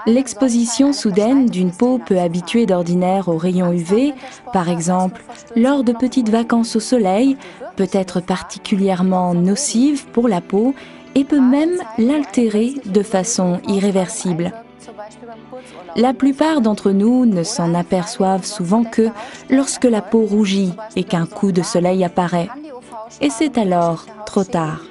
L'exposition soudaine d'une peau peu habituée d'ordinaire aux rayons UV, par exemple lors de petites vacances au soleil, peut être particulièrement nocive pour la peau et peut même l'altérer de façon irréversible. La plupart d'entre nous ne s'en aperçoivent souvent que lorsque la peau rougit et qu'un coup de soleil apparaît. Et c'est alors trop tard.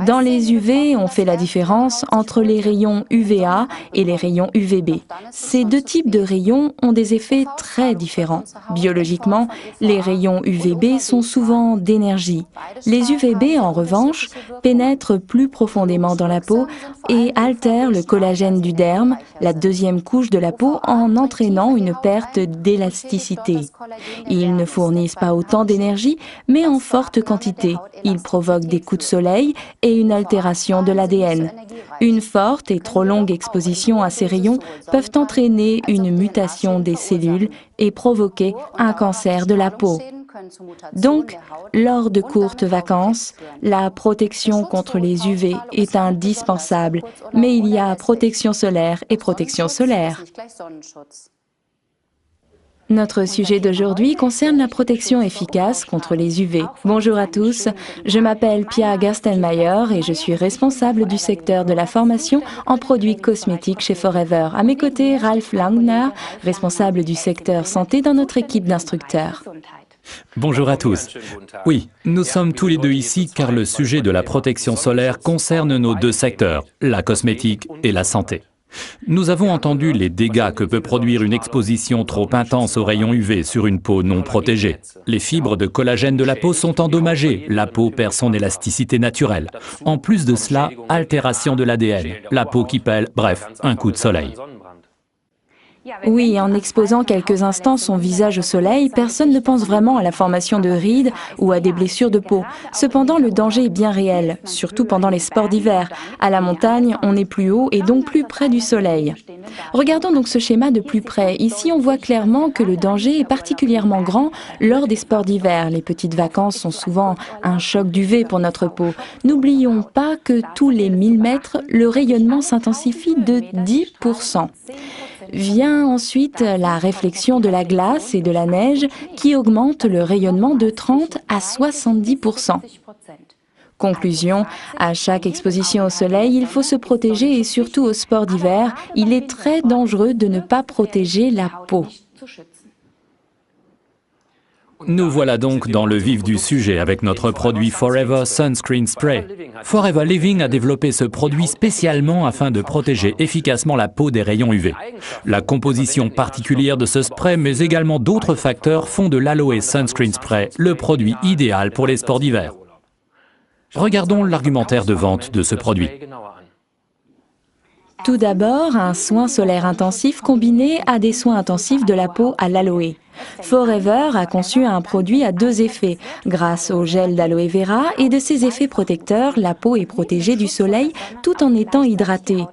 Dans les UV, on fait la différence entre les rayons UVA et les rayons UVB. Ces deux types de rayons ont des effets très différents. Biologiquement, les rayons UVB sont souvent d'énergie. Les UVB, en revanche, pénètrent plus profondément dans la peau et altèrent le collagène du derme, la deuxième couche de la peau, en entraînant une perte d'élasticité. Ils ne fournissent pas autant d'énergie, mais en forte quantité. Ils provoquent des coups de soleil et une altération de l'ADN. Une forte et trop longue exposition à ces rayons peuvent entraîner une mutation des cellules et provoquer un cancer de la peau. Donc, lors de courtes vacances, la protection contre les UV est indispensable, mais il y a protection solaire et protection solaire. Notre sujet d'aujourd'hui concerne la protection efficace contre les UV. Bonjour à tous, je m'appelle Pia Gerstenmaier et je suis responsable du secteur de la formation en produits cosmétiques chez Forever. À mes côtés, Ralf Langner, responsable du secteur santé dans notre équipe d'instructeurs. Bonjour à tous. Oui, nous sommes tous les deux ici car le sujet de la protection solaire concerne nos deux secteurs, la cosmétique et la santé. Nous avons entendu les dégâts que peut produire une exposition trop intense aux rayons UV sur une peau non protégée. Les fibres de collagène de la peau sont endommagées, la peau perd son élasticité naturelle. En plus de cela, altération de l'ADN, la peau qui pèle, bref, un coup de soleil. Oui, en exposant quelques instants son visage au soleil, personne ne pense vraiment à la formation de rides ou à des blessures de peau. Cependant, le danger est bien réel, surtout pendant les sports d'hiver. À la montagne, on est plus haut et donc plus près du soleil. Regardons donc ce schéma de plus près. Ici, on voit clairement que le danger est particulièrement grand lors des sports d'hiver. Les petites vacances sont souvent un choc d'UV pour notre peau. N'oublions pas que tous les 1000 mètres, le rayonnement s'intensifie de 10%. Vient ensuite la réflexion de la glace et de la neige qui augmente le rayonnement de 30 à 70%. Conclusion, à chaque exposition au soleil, il faut se protéger et surtout au sport d'hiver, il est très dangereux de ne pas protéger la peau. Nous voilà donc dans le vif du sujet avec notre produit Forever Sunscreen Spray. Forever Living a développé ce produit spécialement afin de protéger efficacement la peau des rayons UV. La composition particulière de ce spray, mais également d'autres facteurs, font de l'Aloe Sunscreen Spray le produit idéal pour les sports d'hiver. Regardons l'argumentaire de vente de ce produit. Tout d'abord, un soin solaire intensif combiné à des soins intensifs de la peau à l'aloe. Forever a conçu un produit à deux effets. Grâce au gel d'aloe vera et de ses effets protecteurs, la peau est protégée du soleil tout en étant hydratée.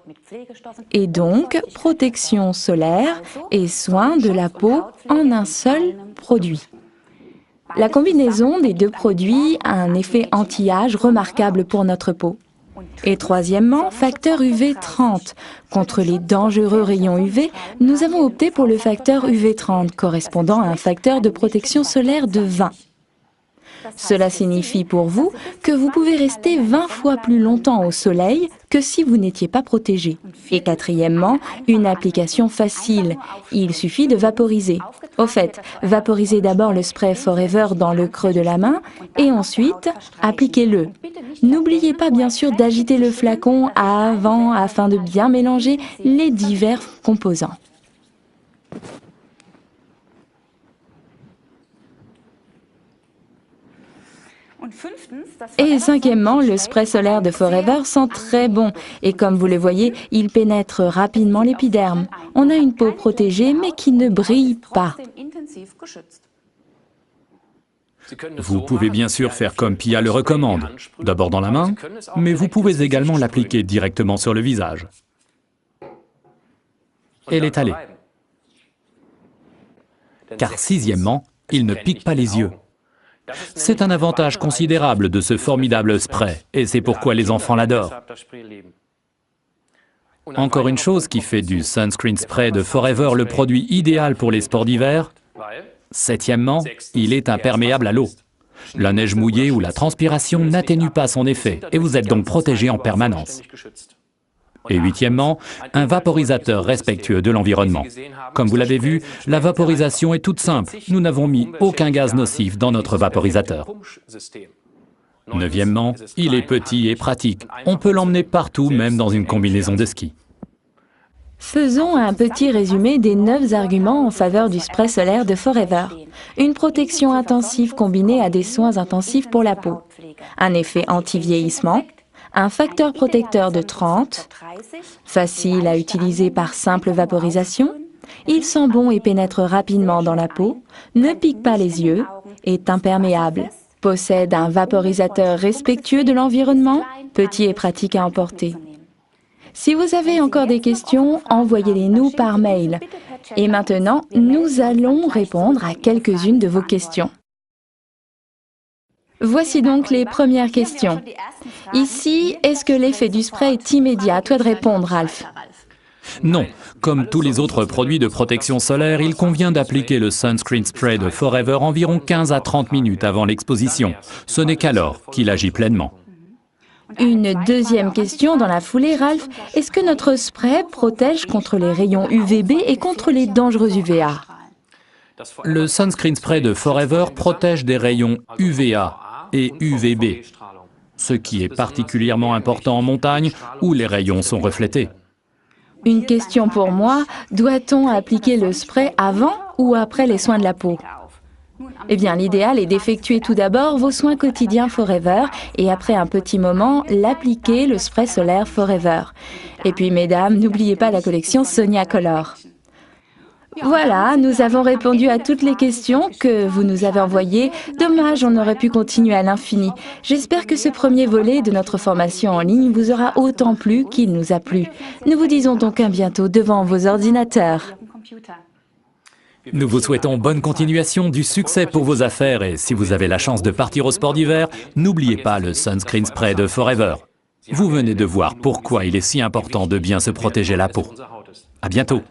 Et donc, protection solaire et soin de la peau en un seul produit. La combinaison des deux produits a un effet anti-âge remarquable pour notre peau. Et troisièmement, facteur UV 30. Contre les dangereux rayons UV, nous avons opté pour le facteur UV 30, correspondant à un facteur de protection solaire de 20. Cela signifie pour vous que vous pouvez rester 20 fois plus longtemps au soleil que si vous n'étiez pas protégé. Et quatrièmement, une application facile. Il suffit de vaporiser. Au fait, vaporisez d'abord le spray Forever dans le creux de la main et ensuite, appliquez-le. N'oubliez pas bien sûr d'agiter le flacon avant afin de bien mélanger les divers composants. Et cinquièmement, le spray solaire de Forever sent très bon et comme vous le voyez, il pénètre rapidement l'épiderme. On a une peau protégée mais qui ne brille pas. Vous pouvez bien sûr faire comme Pia le recommande, d'abord dans la main, mais vous pouvez également l'appliquer directement sur le visage. Et l'étaler. Car sixièmement, il ne pique pas les yeux. C'est un avantage considérable de ce formidable spray, et c'est pourquoi les enfants l'adorent. Encore une chose qui fait du Sunscreen Spray de Forever le produit idéal pour les sports d'hiver, septièmement, il est imperméable à l'eau. La neige mouillée ou la transpiration n'atténue pas son effet, et vous êtes donc protégé en permanence. Et huitièmement, un vaporisateur respectueux de l'environnement. Comme vous l'avez vu, la vaporisation est toute simple. Nous n'avons mis aucun gaz nocif dans notre vaporisateur. Neuvièmement, il est petit et pratique. On peut l'emmener partout, même dans une combinaison de ski. Faisons un petit résumé des 9 arguments en faveur du spray solaire de Forever. Une protection intensive combinée à des soins intensifs pour la peau. Un effet anti-vieillissement. Un facteur protecteur de 30. Facile à utiliser par simple vaporisation. Il sent bon et pénètre rapidement dans la peau. Ne pique pas les yeux. Est imperméable. Possède un vaporisateur respectueux de l'environnement. Petit et pratique à emporter. Si vous avez encore des questions, envoyez-les-nous par mail. Et maintenant, nous allons répondre à quelques-unes de vos questions. Voici donc les premières questions. Ici, est-ce que l'effet du spray est immédiat? À toi de répondre, Ralph. Non, comme tous les autres produits de protection solaire, il convient d'appliquer le Sunscreen Spray de Forever environ 15 à 30 minutes avant l'exposition. Ce n'est qu'alors qu'il agit pleinement. Une deuxième question dans la foulée, Ralph. Est-ce que notre spray protège contre les rayons UVB et contre les dangereux UVA? Le Sunscreen Spray de Forever protège des rayons UVA et UVB, ce qui est particulièrement important en montagne où les rayons sont reflétés. Une question pour moi, doit-on appliquer le spray avant ou après les soins de la peau? Eh bien, l'idéal est d'effectuer tout d'abord vos soins quotidiens Forever et après un petit moment, l'appliquer le spray solaire Forever. Et puis, mesdames, n'oubliez pas la collection Sonia Color. Voilà, nous avons répondu à toutes les questions que vous nous avez envoyées. Dommage, on aurait pu continuer à l'infini. J'espère que ce premier volet de notre formation en ligne vous aura autant plu qu'il nous a plu. Nous vous disons donc à bientôt devant vos ordinateurs. Nous vous souhaitons bonne continuation, du succès pour vos affaires et si vous avez la chance de partir au sport d'hiver, n'oubliez pas le Sunscreen Spray de Forever. Vous venez de voir pourquoi il est si important de bien se protéger la peau. À bientôt.